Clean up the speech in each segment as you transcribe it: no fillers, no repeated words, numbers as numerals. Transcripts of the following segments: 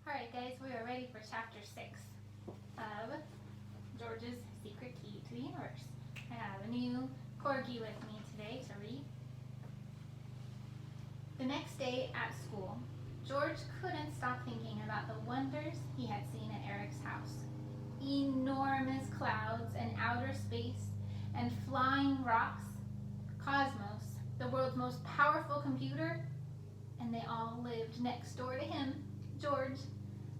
Alright guys, we are ready for chapter 6 of George's Secret Key to the Universe. I have a new corgi with me today to read. The next day at school, George couldn't stop thinking about the wonders he had seen at Eric's house. Enormous clouds and outer space and flying rocks, Cosmos, the world's most powerful computer, and they all lived next door to him, George,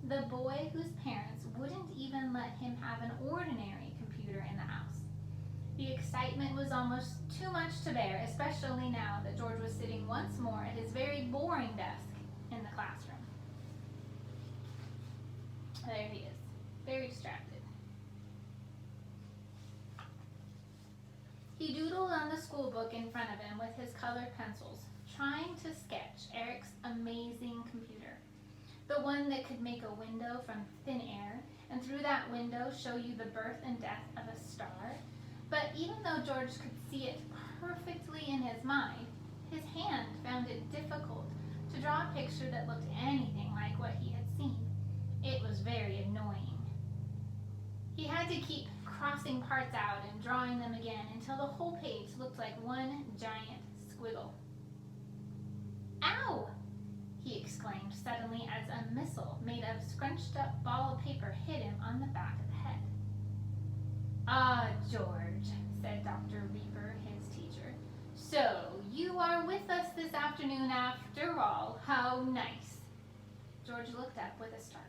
the boy whose parents wouldn't even let him have an ordinary computer in the house. The excitement was almost too much to bear, especially now that George was sitting once more at his very boring desk in the classroom. There he is, very distracted. He doodled on the school book in front of him with his colored pencils, trying to sketch Eric's amazing computer. The one that could make a window from thin air, and through that window show you the birth and death of a star. But even though George could see it perfectly in his mind, his hand found it difficult to draw a picture that looked anything like what he had seen. It was very annoying. He had to keep crossing parts out and drawing them again until the whole page looked like one giant squiggle. Ow! He exclaimed suddenly as a missile made of scrunched up ball of paper hit him on the back of the head. Ah, George, said Dr. Reaper, his teacher. So, you are with us this afternoon after all. How nice. George looked up with a start.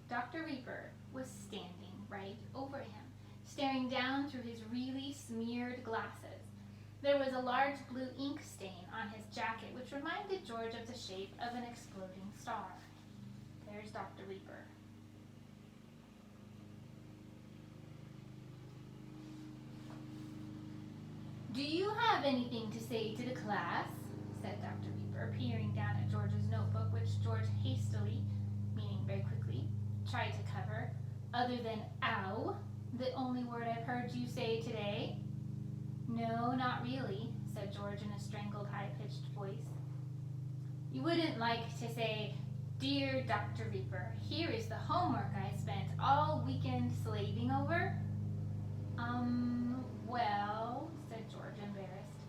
Dr. Reaper was standing right over him, staring down through his really smeared glasses. There was a large blue ink stain on his jacket, which reminded George of the shape of an exploding star. There's Dr. Reaper. Do you have anything to say to the class? Said Dr. Reaper, peering down at George's notebook, which George hastily, meaning very quickly, tried to cover. Other than ow, the only word I've heard you say today. No, not really, said George in a strangled, high-pitched voice. You wouldn't like to say, Dear Dr. Reaper, here is the homework I spent all weekend slaving over? Well, said George, embarrassed.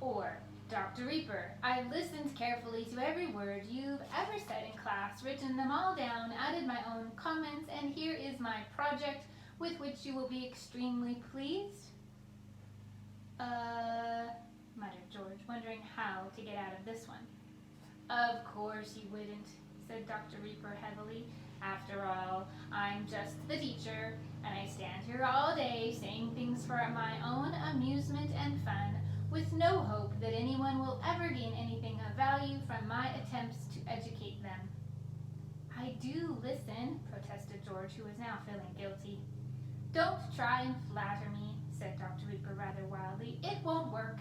Or, Dr. Reaper, I listened carefully to every word you've ever said in class, written them all down, added my own comments, and here is my project with which you will be extremely pleased. Muttered George, wondering how to get out of this one. Of course you wouldn't, said Dr. Reaper heavily. After all, I'm just the teacher, and I stand here all day saying things for my own amusement and fun, with no hope that anyone will ever gain anything of value from my attempts to educate them. I do listen, protested George, who was now feeling guilty. Don't try and flatter me, said Dr. Reaper rather wildly. It won't work.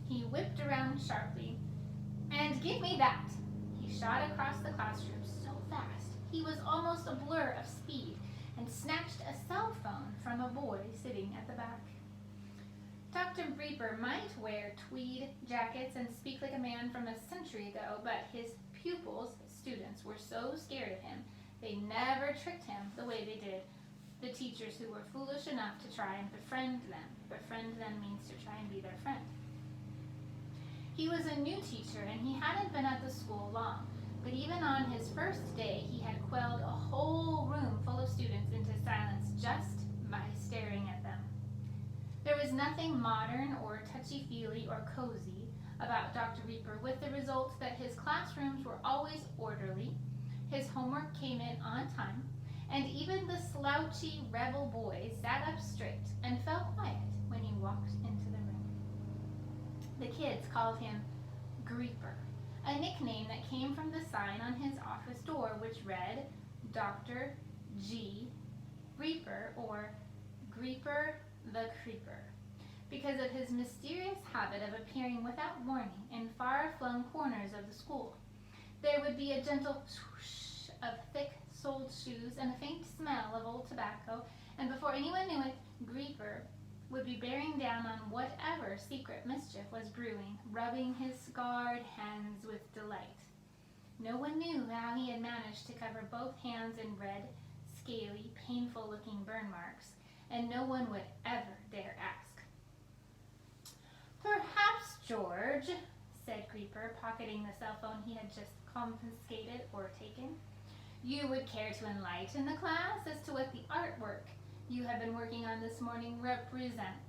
He whipped around sharply. And give me that! He shot across the classroom so fast he was almost a blur of speed and snatched a cell phone from a boy sitting at the back. Dr. Reaper might wear tweed jackets and speak like a man from a century ago, but his pupils, students, were so scared of him, they never tricked him the way they did the teachers who were foolish enough to try and befriend them. Befriend them means to try and be their friend. He was a new teacher, and he hadn't been at the school long, but even on his first day, he had quelled a whole room full of students into silence just by staring at them. There was nothing modern or touchy-feely or cozy about Dr. Reaper, with the result that his classrooms were always orderly, his homework came in on time, and even the slouchy rebel boy sat up straight and fell quiet when he walked into the room. The kids called him Greeper, a nickname that came from the sign on his office door, which read Dr. G. Reaper, or Greeper the Creeper, because of his mysterious habit of appearing without warning in far-flung corners of the school. There would be a gentle swoosh of thick-soled shoes and a faint smell of old tobacco, and before anyone knew it, Greeper would be bearing down on whatever secret mischief was brewing, rubbing his scarred hands with delight. No one knew how he had managed to cover both hands in red, scaly, painful-looking burn marks, and no one would ever dare ask. "Perhaps, George," said Creeper, pocketing the cell phone he had just confiscated or taken, "you would care to enlighten the class as to what the artwork you have been working on this morning represents."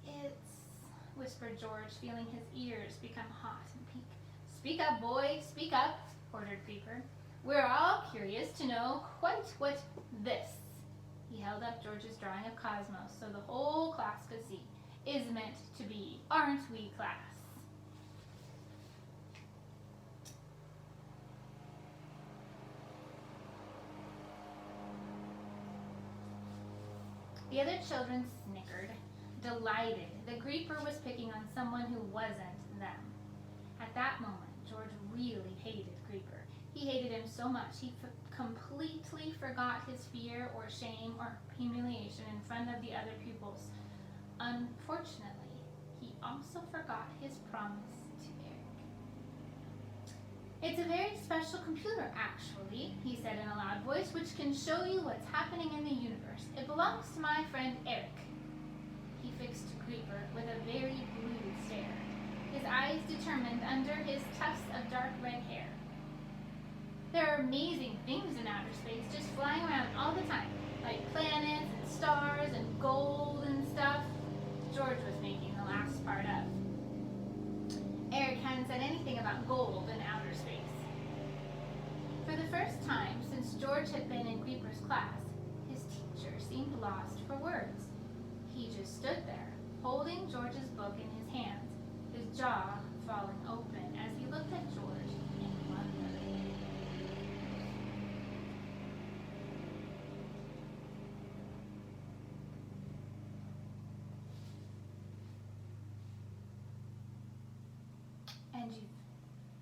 It's, whispered George, feeling his ears become hot and pink. "Speak up, boy, speak up," ordered Creeper. "We're all curious to know quite what this," he held up George's drawing of Cosmos so the whole class could see, "is meant to be. Aren't we, class?" The other children snickered, delighted that Creeper was picking on someone who wasn't them. At that moment, George really hated Creeper. He hated him so much he completely forgot his fear or shame or humiliation in front of the other pupils. Unfortunately, he also forgot his promise to Eric. "It's a very special computer, actually," he said in a loud voice, "which can show you what's happening in the universe. It belongs to my friend Eric." He fixed Creeper with a very blue stare, his eyes determined under his tufts of dark red hair. "There are amazing things in outer space just flying around all the time, like planets and stars and gold and stuff." George was making the last part up. Eric hadn't said anything about gold in outer space. For the first time since George had been in Creeper's class, his teacher seemed lost for words. He just stood there, holding George's book in his hands, his jaw falling open as he looked at George in wonder.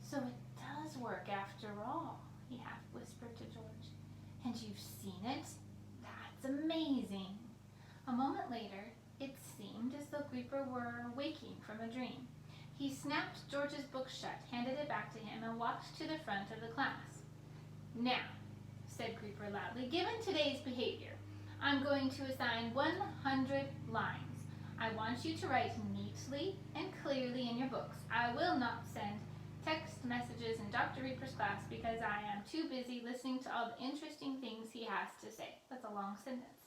"So it does work after all," he half whispered to George. "And you've seen it? That's amazing." A moment later, it seemed as though Creeper were waking from a dream. He snapped George's book shut, handed it back to him, and walked to the front of the class. "Now," said Creeper loudly, "given today's behavior, I'm going to assign 100 lines. I want you to write neatly and clearly in your books. I will not send text messages in Dr. Reaper's class because I am too busy listening to all the interesting things he has to say." That's a long sentence.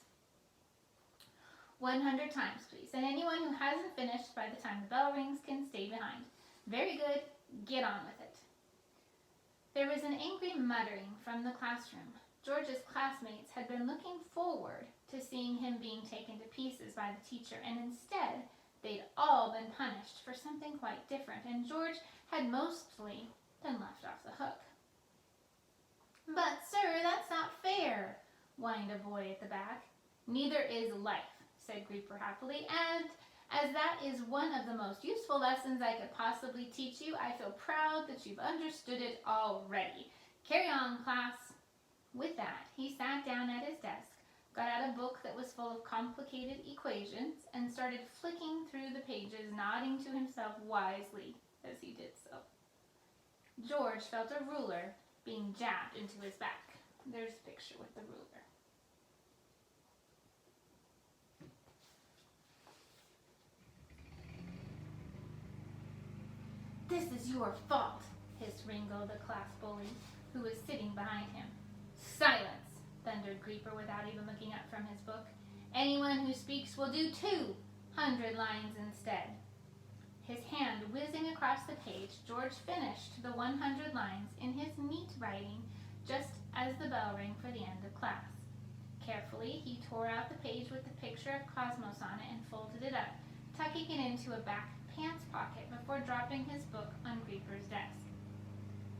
100 times, please. And anyone who hasn't finished by the time the bell rings can stay behind. "Very good. Get on with it." There was an angry muttering from the classroom. George's classmates had been looking forward to seeing him being taken to pieces by the teacher, and instead they'd all been punished for something quite different, and George had mostly been left off the hook. "But, sir, that's not fair," whined a boy at the back. "Neither is life," said Creeper happily, "and as that is one of the most useful lessons I could possibly teach you, I feel proud that you've understood it already. Carry on, class." With that, he sat down at his desk, got out a book that was full of complicated equations, and started flicking through the pages, nodding to himself wisely as he did so. George felt a ruler being jabbed into his back. There's a picture with the ruler. "This is your fault," hissed Ringo, the class bully, who was sitting behind him. "Silence," thundered Creeper without even looking up from his book. "Anyone who speaks will do 200 lines instead." His hand whizzing across the page, George finished the 100 lines in his neat writing just as the bell rang for the end of class. Carefully, he tore out the page with the picture of Cosmos on it and folded it up, tucking it into a back pants pocket before dropping his book on Creeper's desk.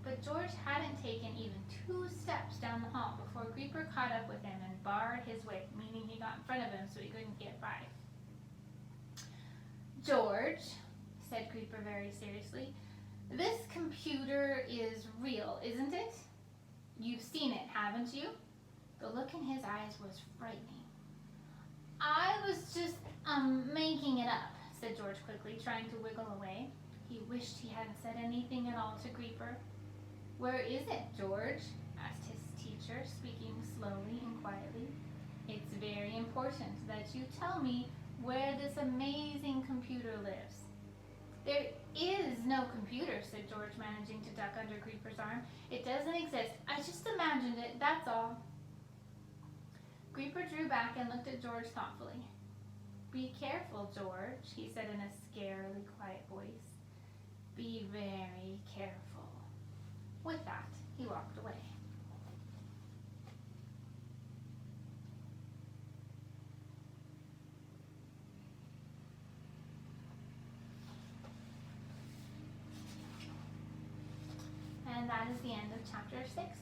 But George hadn't taken even 2 steps down the hall before Creeper caught up with him and barred his way, meaning he got in front of him so he couldn't get by. "George," said Creeper very seriously, "this computer is real, isn't it? You've seen it, haven't you?" The look in his eyes was frightening. "I was just, making it up," said George quickly, trying to wiggle away. He wished he hadn't said anything at all to Creeper. "Where is it, George?" asked his teacher, speaking slowly and quietly. "It's very important that you tell me where this amazing computer lives." "There is no computer," said George, managing to duck under Creeper's arm. "It doesn't exist. I just imagined it, that's all." Creeper drew back and looked at George thoughtfully. "Be careful, George," he said in a scarily quiet voice. "Be very careful." With that, he walked away. And that is the end of chapter 6.